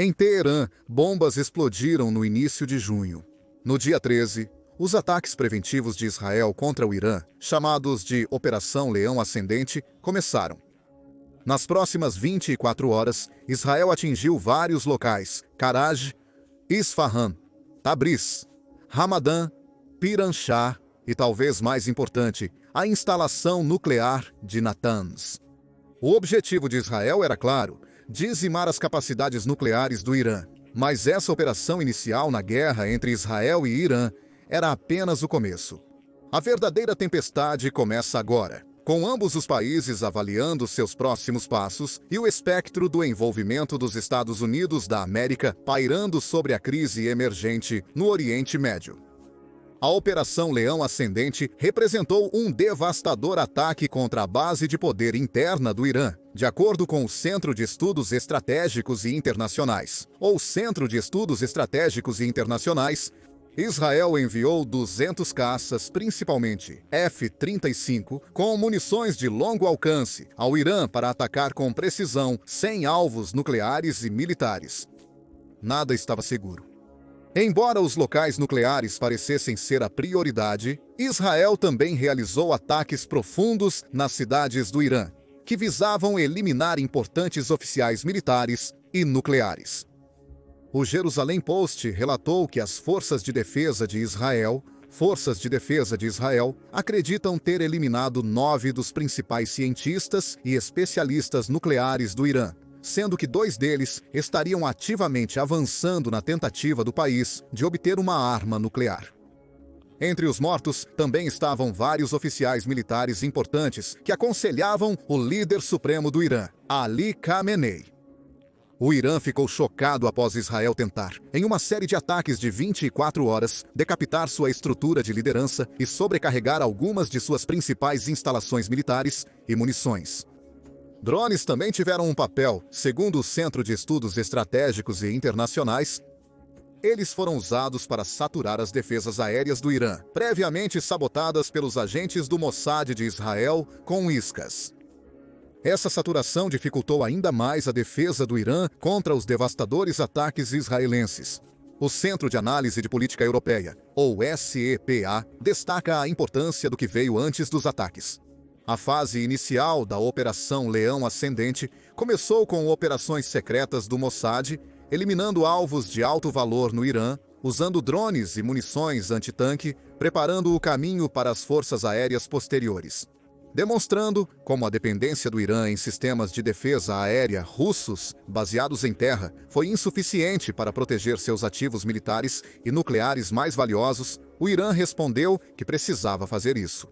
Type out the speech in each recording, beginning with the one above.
Em Teherã, bombas explodiram no início de junho. No dia 13, os ataques preventivos de Israel contra o Irã, chamados de Operação Leão Ascendente, começaram. Nas próximas 24 horas, Israel atingiu vários locais: Karaj, Isfahan, Tabriz, Ramadã, Piranchá e, talvez mais importante, a instalação nuclear de Natanz. O objetivo de Israel era claro: dizimar as capacidades nucleares do Irã. Mas essa operação inicial na guerra entre Israel e Irã era apenas o começo. A verdadeira tempestade começa agora, com ambos os países avaliando seus próximos passos e o espectro do envolvimento dos Estados Unidos da América pairando sobre a crise emergente no Oriente Médio. A Operação Leão Ascendente representou um devastador ataque contra a base de poder interna do Irã, de acordo com o Centro de Estudos Estratégicos e Internacionais, ou Centro de Estudos Estratégicos e Internacionais. Israel enviou 200 caças, principalmente F-35, com munições de longo alcance, ao Irã para atacar com precisão 100 alvos nucleares e militares. Nada estava seguro. Embora os locais nucleares parecessem ser a prioridade, Israel também realizou ataques profundos nas cidades do Irã, que visavam eliminar importantes oficiais militares e nucleares. O Jerusalém Post relatou que as Forças de Defesa de Israel acreditam ter eliminado 9 dos principais cientistas e especialistas nucleares do Irã, sendo que 2 deles estariam ativamente avançando na tentativa do país de obter uma arma nuclear. Entre os mortos também estavam vários oficiais militares importantes que aconselhavam o líder supremo do Irã, Ali Khamenei. O Irã ficou chocado após Israel tentar, em uma série de ataques de 24 horas, decapitar sua estrutura de liderança e sobrecarregar algumas de suas principais instalações militares e munições. Drones também tiveram um papel, segundo o Centro de Estudos Estratégicos e Internacionais. Eles foram usados para saturar as defesas aéreas do Irã, previamente sabotadas pelos agentes do Mossad de Israel com iscas. Essa saturação dificultou ainda mais a defesa do Irã contra os devastadores ataques israelenses. O Centro de Análise de Política Europeia, ou SEPA, destaca a importância do que veio antes dos ataques. A fase inicial da Operação Leão Ascendente começou com operações secretas do Mossad, eliminando alvos de alto valor no Irã, usando drones e munições antitanque, preparando o caminho para as forças aéreas posteriores. Demonstrando como a dependência do Irã em sistemas de defesa aérea russos, baseados em terra, foi insuficiente para proteger seus ativos militares e nucleares mais valiosos, o Irã respondeu que precisava fazer isso.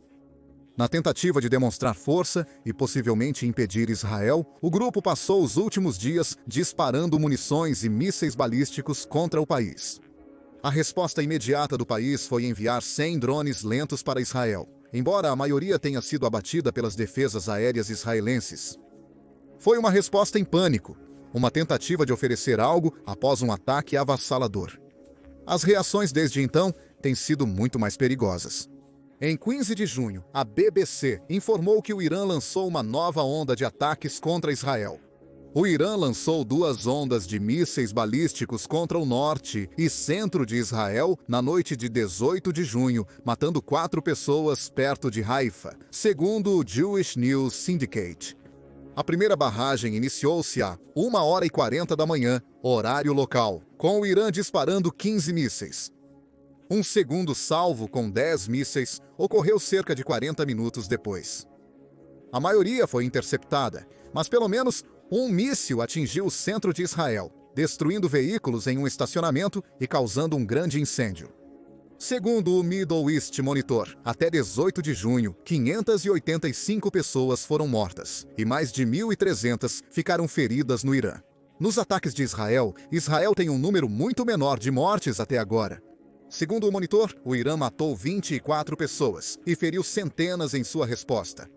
Na tentativa de demonstrar força e possivelmente impedir Israel, o grupo passou os últimos dias disparando munições e mísseis balísticos contra o país. A resposta imediata do país foi enviar 100 drones lentos para Israel, embora a maioria tenha sido abatida pelas defesas aéreas israelenses. Foi uma resposta em pânico, uma tentativa de oferecer algo após um ataque avassalador. As reações desde então têm sido muito mais perigosas. Em 15 de junho, a BBC informou que o Irã lançou uma nova onda de ataques contra Israel. O Irã lançou 2 ondas de mísseis balísticos contra o norte e centro de Israel na noite de 18 de junho, matando 4 pessoas perto de Haifa, segundo o Jewish News Syndicate. A primeira barragem iniciou-se a 1h40 da manhã, horário local, com o Irã disparando 15 mísseis. Um segundo salvo com 10 mísseis ocorreu cerca de 40 minutos depois. A maioria foi interceptada, mas pelo menos um míssil atingiu o centro de Israel, destruindo veículos em um estacionamento e causando um grande incêndio. Segundo o Middle East Monitor, até 18 de junho, 585 pessoas foram mortas e mais de 1.300 ficaram feridas no Irã. Nos ataques de Israel, Israel tem um número muito menor de mortes até agora. Segundo o monitor, o Irã matou 24 pessoas e feriu centenas em sua resposta.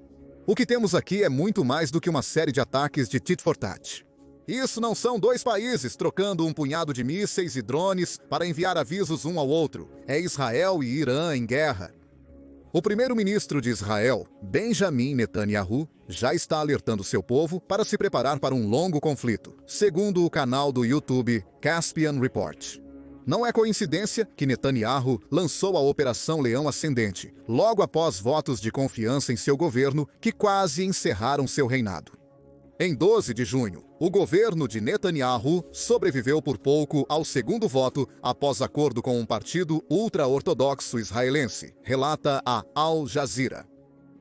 O que temos aqui é muito mais do que uma série de ataques de tit for tat. Isso não são 2 países trocando um punhado de mísseis e drones para enviar avisos um ao outro. É Israel e Irã em guerra. O primeiro-ministro de Israel, Benjamin Netanyahu, já está alertando seu povo para se preparar para um longo conflito, segundo o canal do YouTube Caspian Report. Não é coincidência que Netanyahu lançou a Operação Leão Ascendente, logo após votos de confiança em seu governo que quase encerraram seu reinado. Em 12 de junho, o governo de Netanyahu sobreviveu por pouco ao segundo voto após acordo com um partido ultra-ortodoxo israelense, relata a Al Jazeera.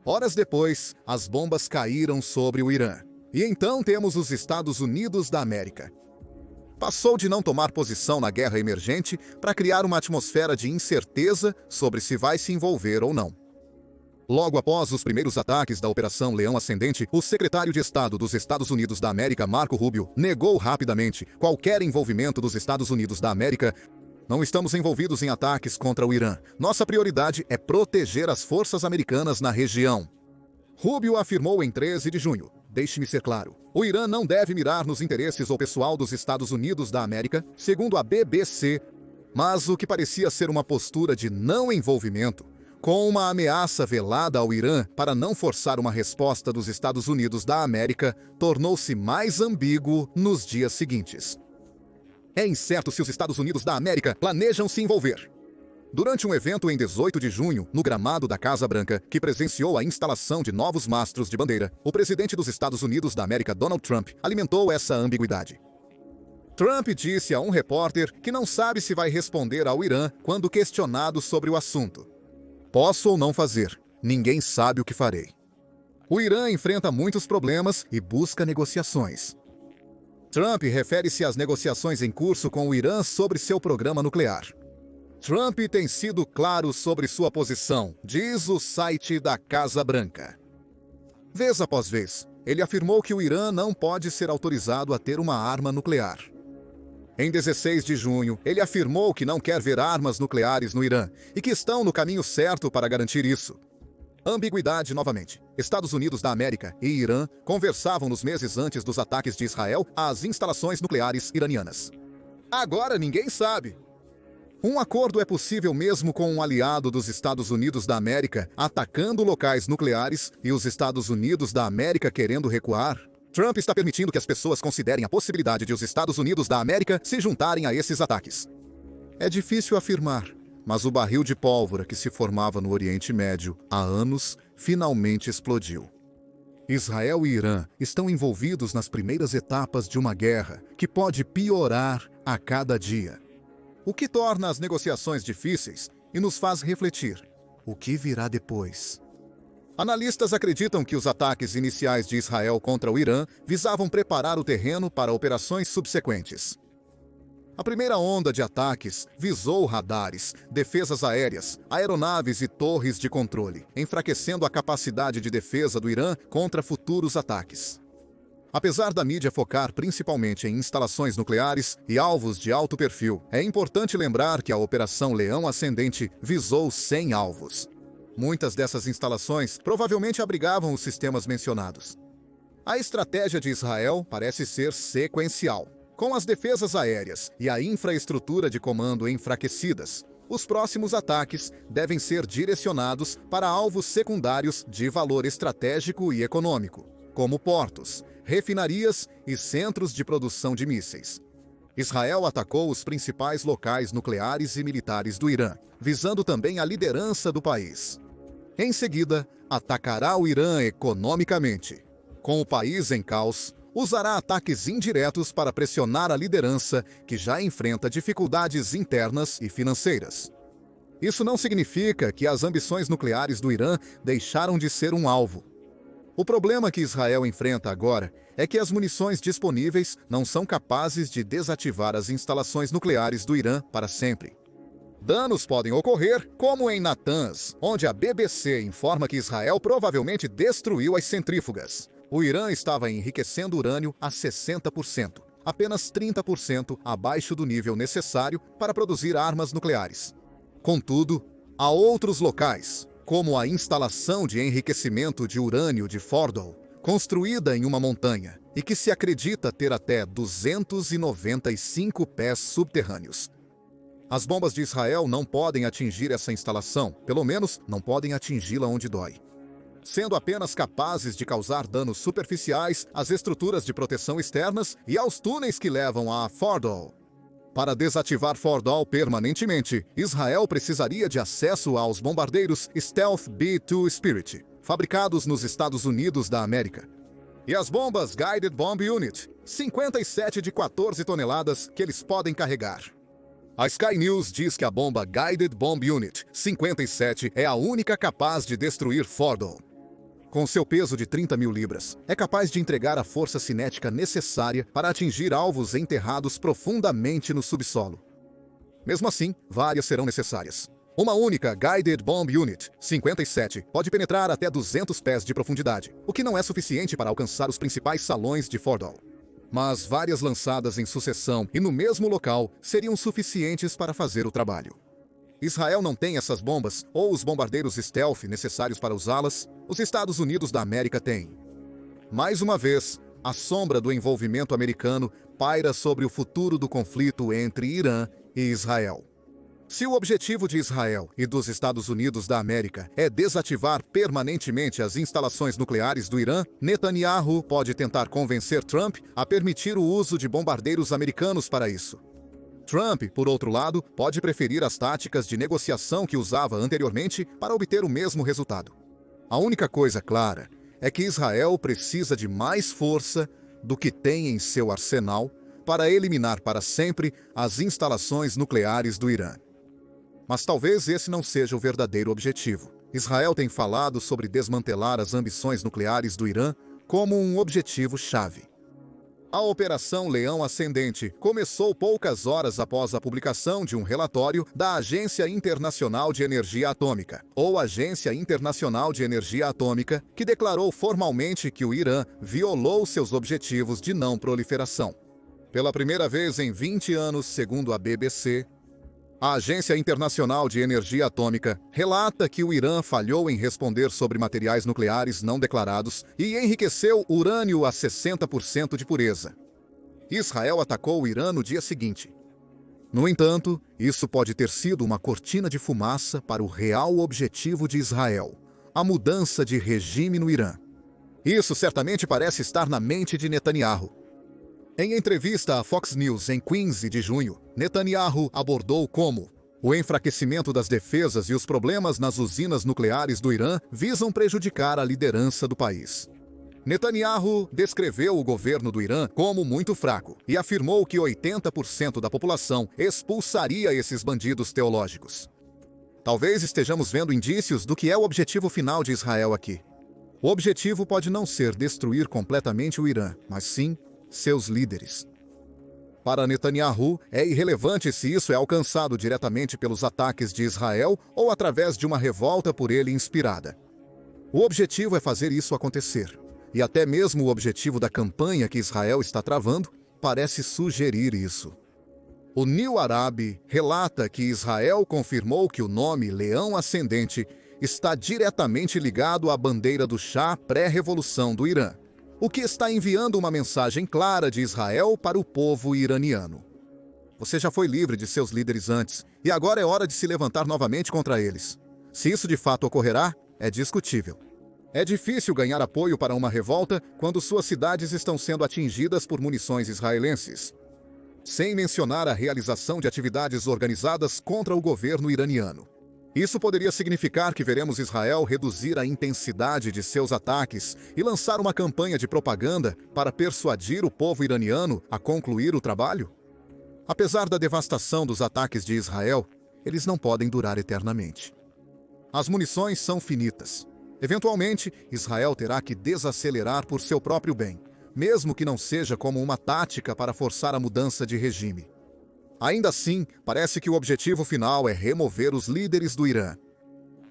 Horas depois, as bombas caíram sobre o Irã. E então temos os Estados Unidos da América. Passou de não tomar posição na guerra emergente para criar uma atmosfera de incerteza sobre se vai se envolver ou não. Logo após os primeiros ataques da Operação Leão Ascendente, o secretário de Estado dos Estados Unidos da América, Marco Rubio, negou rapidamente qualquer envolvimento dos Estados Unidos da América. Não estamos envolvidos em ataques contra o Irã. Nossa prioridade é proteger as forças americanas na região. Rubio afirmou em 13 de junho. Deixe-me ser claro. O Irã não deve mirar nos interesses ou pessoal dos Estados Unidos da América, segundo a BBC, mas o que parecia ser uma postura de não envolvimento, com uma ameaça velada ao Irã para não forçar uma resposta dos Estados Unidos da América, tornou-se mais ambíguo nos dias seguintes. É incerto se os Estados Unidos da América planejam se envolver. Durante um evento em 18 de junho, no gramado da Casa Branca, que presenciou a instalação de novos mastros de bandeira, o presidente dos Estados Unidos da América, Donald Trump, alimentou essa ambiguidade. Trump disse a um repórter que não sabe se vai responder ao Irã quando questionado sobre o assunto. Posso ou não fazer, ninguém sabe o que farei. O Irã enfrenta muitos problemas e busca negociações. Trump refere-se às negociações em curso com o Irã sobre seu programa nuclear. Trump tem sido claro sobre sua posição, diz o site da Casa Branca. Vez após vez, ele afirmou que o Irã não pode ser autorizado a ter uma arma nuclear. Em 16 de junho, ele afirmou que não quer ver armas nucleares no Irã e que estão no caminho certo para garantir isso. Ambiguidade novamente. Estados Unidos da América e Irã conversavam nos meses antes dos ataques de Israel às instalações nucleares iranianas. Agora ninguém sabe. Um acordo é possível mesmo com um aliado dos Estados Unidos da América atacando locais nucleares e os Estados Unidos da América querendo recuar? Trump está permitindo que as pessoas considerem a possibilidade de os Estados Unidos da América se juntarem a esses ataques. É difícil afirmar, mas o barril de pólvora que se formava no Oriente Médio há anos finalmente explodiu. Israel e Irã estão envolvidos nas primeiras etapas de uma guerra que pode piorar a cada dia. O que torna as negociações difíceis e nos faz refletir: o que virá depois? Analistas acreditam que os ataques iniciais de Israel contra o Irã visavam preparar o terreno para operações subsequentes. A primeira onda de ataques visou radares, defesas aéreas, aeronaves e torres de controle, enfraquecendo a capacidade de defesa do Irã contra futuros ataques. Apesar da mídia focar principalmente em instalações nucleares e alvos de alto perfil, é importante lembrar que a Operação Leão Ascendente visou 100 alvos. Muitas dessas instalações provavelmente abrigavam os sistemas mencionados. A estratégia de Israel parece ser sequencial. Com as defesas aéreas e a infraestrutura de comando enfraquecidas, os próximos ataques devem ser direcionados para alvos secundários de valor estratégico e econômico, como portos, refinarias e centros de produção de mísseis. Israel atacou os principais locais nucleares e militares do Irã, visando também a liderança do país. Em seguida, atacará o Irã economicamente. Com o país em caos, usará ataques indiretos para pressionar a liderança que já enfrenta dificuldades internas e financeiras. Isso não significa que as ambições nucleares do Irã deixaram de ser um alvo. O problema que Israel enfrenta agora é que as munições disponíveis não são capazes de desativar as instalações nucleares do Irã para sempre. Danos podem ocorrer, como em Natanz, onde a BBC informa que Israel provavelmente destruiu as centrífugas. O Irã estava enriquecendo urânio a 60%, apenas 30% abaixo do nível necessário para produzir armas nucleares. Contudo, há outros locais, como a instalação de enriquecimento de urânio de Fordow, construída em uma montanha e que se acredita ter até 295 pés subterrâneos. As bombas de Israel não podem atingir essa instalação, pelo menos não podem atingi-la onde dói, sendo apenas capazes de causar danos superficiais às estruturas de proteção externas e aos túneis que levam a Fordow. Para desativar Fordow permanentemente, Israel precisaria de acesso aos bombardeiros Stealth B-2 Spirit, fabricados nos Estados Unidos da América, e as bombas Guided Bomb Unit, 57 de 14 toneladas que eles podem carregar. A Sky News diz que a bomba Guided Bomb Unit 57 é a única capaz de destruir Fordow. Com seu peso de 30 mil libras, é capaz de entregar a força cinética necessária para atingir alvos enterrados profundamente no subsolo. Mesmo assim, várias serão necessárias. Uma única Guided Bomb Unit 57 pode penetrar até 200 pés de profundidade, o que não é suficiente para alcançar os principais salões de Fordow. Mas várias lançadas em sucessão e no mesmo local seriam suficientes para fazer o trabalho. Israel não tem essas bombas ou os bombardeiros stealth necessários para usá-las, os Estados Unidos da América têm. Mais uma vez, a sombra do envolvimento americano paira sobre o futuro do conflito entre Irã e Israel. Se o objetivo de Israel e dos Estados Unidos da América é desativar permanentemente as instalações nucleares do Irã, Netanyahu pode tentar convencer Trump a permitir o uso de bombardeiros americanos para isso. Trump, por outro lado, pode preferir as táticas de negociação que usava anteriormente para obter o mesmo resultado. A única coisa clara é que Israel precisa de mais força do que tem em seu arsenal para eliminar para sempre as instalações nucleares do Irã. Mas talvez esse não seja o verdadeiro objetivo. Israel tem falado sobre desmantelar as ambições nucleares do Irã como um objetivo-chave. A Operação Leão Ascendente começou poucas horas após a publicação de um relatório da Agência Internacional de Energia Atômica, ou Agência Internacional de Energia Atômica, que declarou formalmente que o Irã violou seus objetivos de não proliferação. Pela primeira vez em 20 anos, segundo a BBC, a Agência Internacional de Energia Atômica relata que o Irã falhou em responder sobre materiais nucleares não declarados e enriqueceu urânio a 60% de pureza. Israel atacou o Irã no dia seguinte. No entanto, isso pode ter sido uma cortina de fumaça para o real objetivo de Israel, a mudança de regime no Irã. Isso certamente parece estar na mente de Netanyahu. Em entrevista à Fox News em 15 de junho, Netanyahu abordou como o enfraquecimento das defesas e os problemas nas usinas nucleares do Irã visam prejudicar a liderança do país. Netanyahu descreveu o governo do Irã como muito fraco e afirmou que 80% da população expulsaria esses bandidos teológicos. Talvez estejamos vendo indícios do que é o objetivo final de Israel aqui. O objetivo pode não ser destruir completamente o Irã, mas sim seus líderes. Para Netanyahu, é irrelevante se isso é alcançado diretamente pelos ataques de Israel ou através de uma revolta por ele inspirada. O objetivo é fazer isso acontecer, e até mesmo o objetivo da campanha que Israel está travando parece sugerir isso. O New Arab relata que Israel confirmou que o nome Leão Ascendente está diretamente ligado à bandeira do Shah pré-revolução do Irã, o que está enviando uma mensagem clara de Israel para o povo iraniano. Você já foi livre de seus líderes antes, e agora é hora de se levantar novamente contra eles. Se isso de fato ocorrerá, é discutível. É difícil ganhar apoio para uma revolta quando suas cidades estão sendo atingidas por munições israelenses, sem mencionar a realização de atividades organizadas contra o governo iraniano. Isso poderia significar que veremos Israel reduzir a intensidade de seus ataques e lançar uma campanha de propaganda para persuadir o povo iraniano a concluir o trabalho? Apesar da devastação dos ataques de Israel, eles não podem durar eternamente. As munições são finitas. Eventualmente, Israel terá que desacelerar por seu próprio bem, mesmo que não seja como uma tática para forçar a mudança de regime. Ainda assim, parece que o objetivo final é remover os líderes do Irã.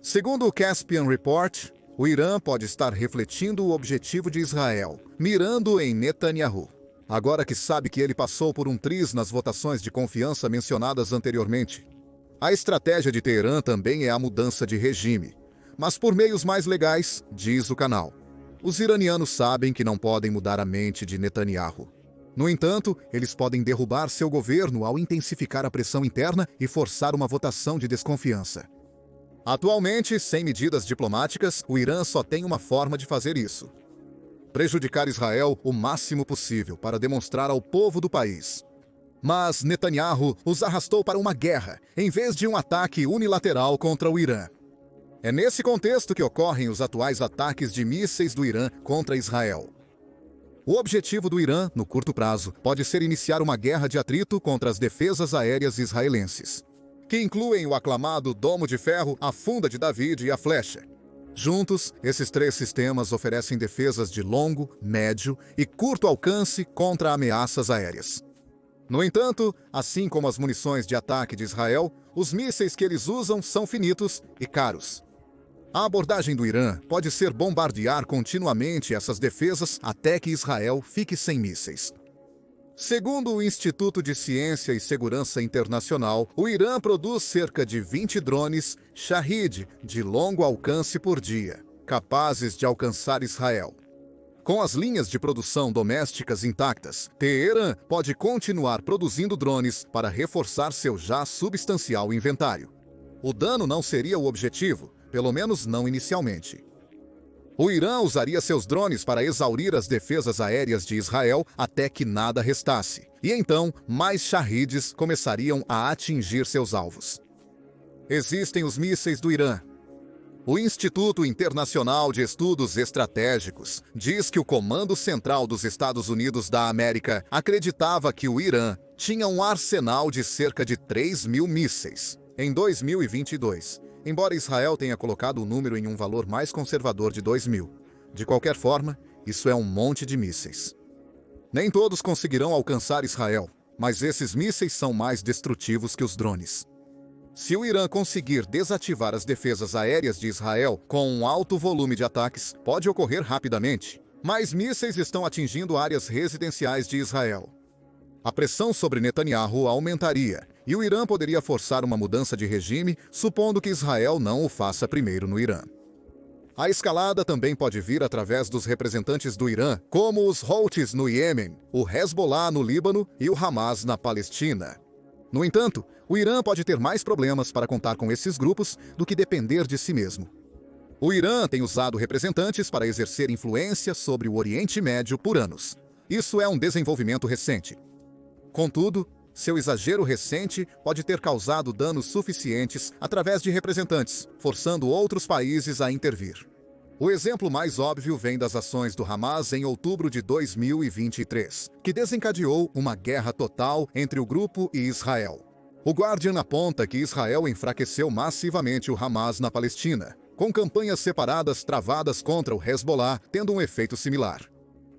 Segundo o Caspian Report, o Irã pode estar refletindo o objetivo de Israel, mirando em Netanyahu, agora que sabe que ele passou por um triz nas votações de confiança mencionadas anteriormente. A estratégia de Teherã também é a mudança de regime, mas por meios mais legais, diz o canal. Os iranianos sabem que não podem mudar a mente de Netanyahu. No entanto, eles podem derrubar seu governo ao intensificar a pressão interna e forçar uma votação de desconfiança. Atualmente, sem medidas diplomáticas, o Irã só tem uma forma de fazer isso: prejudicar Israel o máximo possível para demonstrar ao povo do país. Mas Netanyahu os arrastou para uma guerra, em vez de um ataque unilateral contra o Irã. É nesse contexto que ocorrem os atuais ataques de mísseis do Irã contra Israel. O objetivo do Irã, no curto prazo, pode ser iniciar uma guerra de atrito contra as defesas aéreas israelenses, que incluem o aclamado Domo de Ferro, a Funda de David e a Flecha. Juntos, esses três sistemas oferecem defesas de longo, médio e curto alcance contra ameaças aéreas. No entanto, assim como as munições de ataque de Israel, os mísseis que eles usam são finitos e caros. A abordagem do Irã pode ser bombardear continuamente essas defesas até que Israel fique sem mísseis. Segundo o Instituto de Ciência e Segurança Internacional, o Irã produz cerca de 20 drones Shahed de longo alcance por dia, capazes de alcançar Israel. Com as linhas de produção domésticas intactas, Teherã pode continuar produzindo drones para reforçar seu já substancial inventário. O dano não seria o objetivo, pelo menos não inicialmente. O Irã usaria seus drones para exaurir as defesas aéreas de Israel até que nada restasse, e então mais Shaheeds começariam a atingir seus alvos. Existem os mísseis do Irã. O Instituto Internacional de Estudos Estratégicos diz que o Comando Central dos Estados Unidos da América acreditava que o Irã tinha um arsenal de cerca de 3.000 mísseis em 2022, embora Israel tenha colocado o número em um valor mais conservador de 2.000. De qualquer forma, isso é um monte de mísseis. Nem todos conseguirão alcançar Israel, mas esses mísseis são mais destrutivos que os drones. Se o Irã conseguir desativar as defesas aéreas de Israel com um alto volume de ataques, pode ocorrer rapidamente. Mais mísseis estão atingindo áreas residenciais de Israel. A pressão sobre Netanyahu aumentaria, e o Irã poderia forçar uma mudança de regime, supondo que Israel não o faça primeiro no Irã. A escalada também pode vir através dos representantes do Irã, como os Houthis no Iêmen, o Hezbollah no Líbano e o Hamas na Palestina. No entanto, o Irã pode ter mais problemas para contar com esses grupos do que depender de si mesmo. O Irã tem usado representantes para exercer influência sobre o Oriente Médio por anos. Isso é um desenvolvimento recente. Contudo, seu exagero recente pode ter causado danos suficientes através de representantes, forçando outros países a intervir. O exemplo mais óbvio vem das ações do Hamas em outubro de 2023, que desencadeou uma guerra total entre o grupo e Israel. O Guardian aponta que Israel enfraqueceu massivamente o Hamas na Palestina, com campanhas separadas travadas contra o Hezbollah tendo um efeito similar.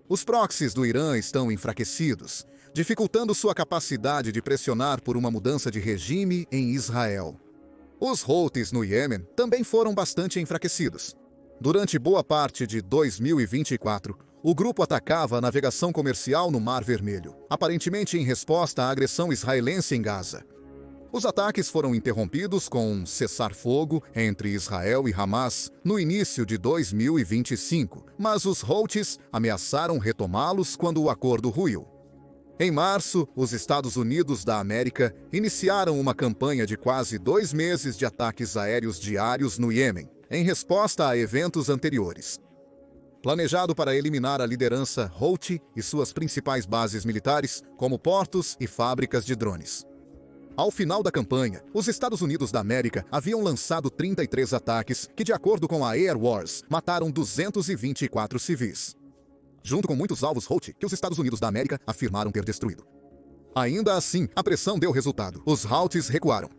Os proxies do Irã estão enfraquecidos, dificultando sua capacidade de pressionar por uma mudança de regime em Israel. Os Houthis no Iêmen também foram bastante enfraquecidos. Durante boa parte de 2024, o grupo atacava a navegação comercial no Mar Vermelho, aparentemente em resposta à agressão israelense em Gaza. Os ataques foram interrompidos com um cessar-fogo entre Israel e Hamas no início de 2025, mas os Houthis ameaçaram retomá-los quando o acordo ruiu. Em março, os Estados Unidos da América iniciaram uma campanha de quase 2 meses de ataques aéreos diários no Iêmen, em resposta a eventos anteriores. Planejado para eliminar a liderança Houthi e suas principais bases militares, como portos e fábricas de drones. Ao final da campanha, os Estados Unidos da América haviam lançado 33 ataques que, de acordo com a Air Wars, mataram 224 civis, junto com muitos alvos Houthi que os Estados Unidos da América afirmaram ter destruído. Ainda assim, a pressão deu resultado. Os Houthis recuaram.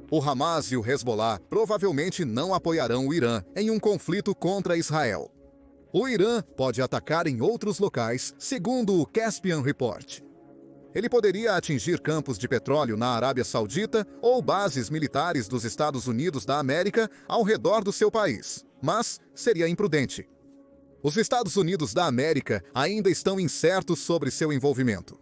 O Hamas e o Hezbollah provavelmente não apoiarão o Irã em um conflito contra Israel. O Irã pode atacar em outros locais, segundo o Caspian Report. Ele poderia atingir campos de petróleo na Arábia Saudita ou bases militares dos Estados Unidos da América ao redor do seu país, mas seria imprudente. Os Estados Unidos da América ainda estão incertos sobre seu envolvimento.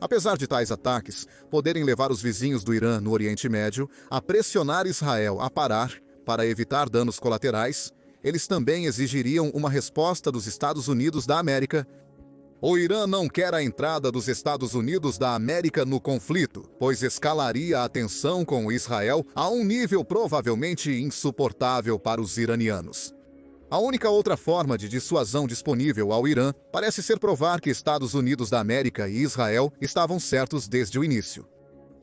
Apesar de tais ataques poderem levar os vizinhos do Irã no Oriente Médio a pressionar Israel a parar para evitar danos colaterais, eles também exigiriam uma resposta dos Estados Unidos da América O Irã não quer a entrada dos Estados Unidos da América no conflito, pois escalaria a tensão com Israel a um nível provavelmente insuportável para os iranianos. A única outra forma de dissuasão disponível ao Irã parece ser provar que Estados Unidos da América e Israel estavam certos desde o início.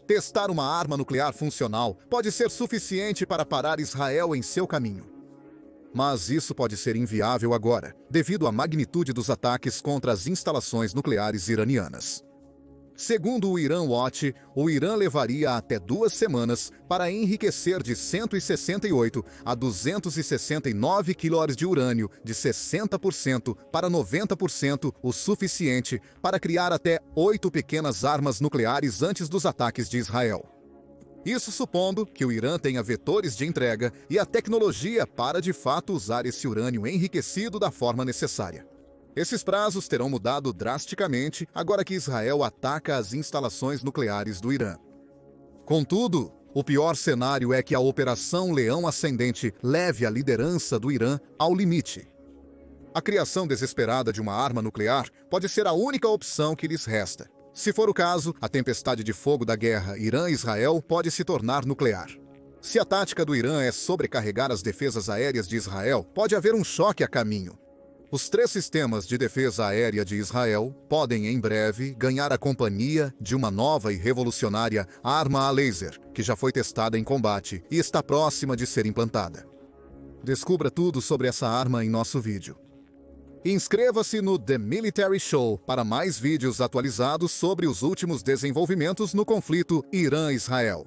Testar uma arma nuclear funcional pode ser suficiente para parar Israel em seu caminho. Mas isso pode ser inviável agora, devido à magnitude dos ataques contra as instalações nucleares iranianas. Segundo o Iran Watch, o Irã levaria até 2 semanas para enriquecer de 168 a 269 quilos de urânio, de 60% para 90%, o suficiente para criar até 8 pequenas armas nucleares antes dos ataques de Israel. Isso supondo que o Irã tenha vetores de entrega e a tecnologia para de fato usar esse urânio enriquecido da forma necessária. Esses prazos terão mudado drasticamente agora que Israel ataca as instalações nucleares do Irã. Contudo, o pior cenário é que a Operação Leão Ascendente leve a liderança do Irã ao limite. A criação desesperada de uma arma nuclear pode ser a única opção que lhes resta. Se for o caso, a tempestade de fogo da guerra Irã-Israel pode se tornar nuclear. Se a tática do Irã é sobrecarregar as defesas aéreas de Israel, pode haver um choque a caminho. Os 3 sistemas de defesa aérea de Israel podem, em breve, ganhar a companhia de uma nova e revolucionária arma a laser, que já foi testada em combate e está próxima de ser implantada. Descubra tudo sobre essa arma em nosso vídeo. Inscreva-se no The Military Show para mais vídeos atualizados sobre os últimos desenvolvimentos no conflito Irã-Israel.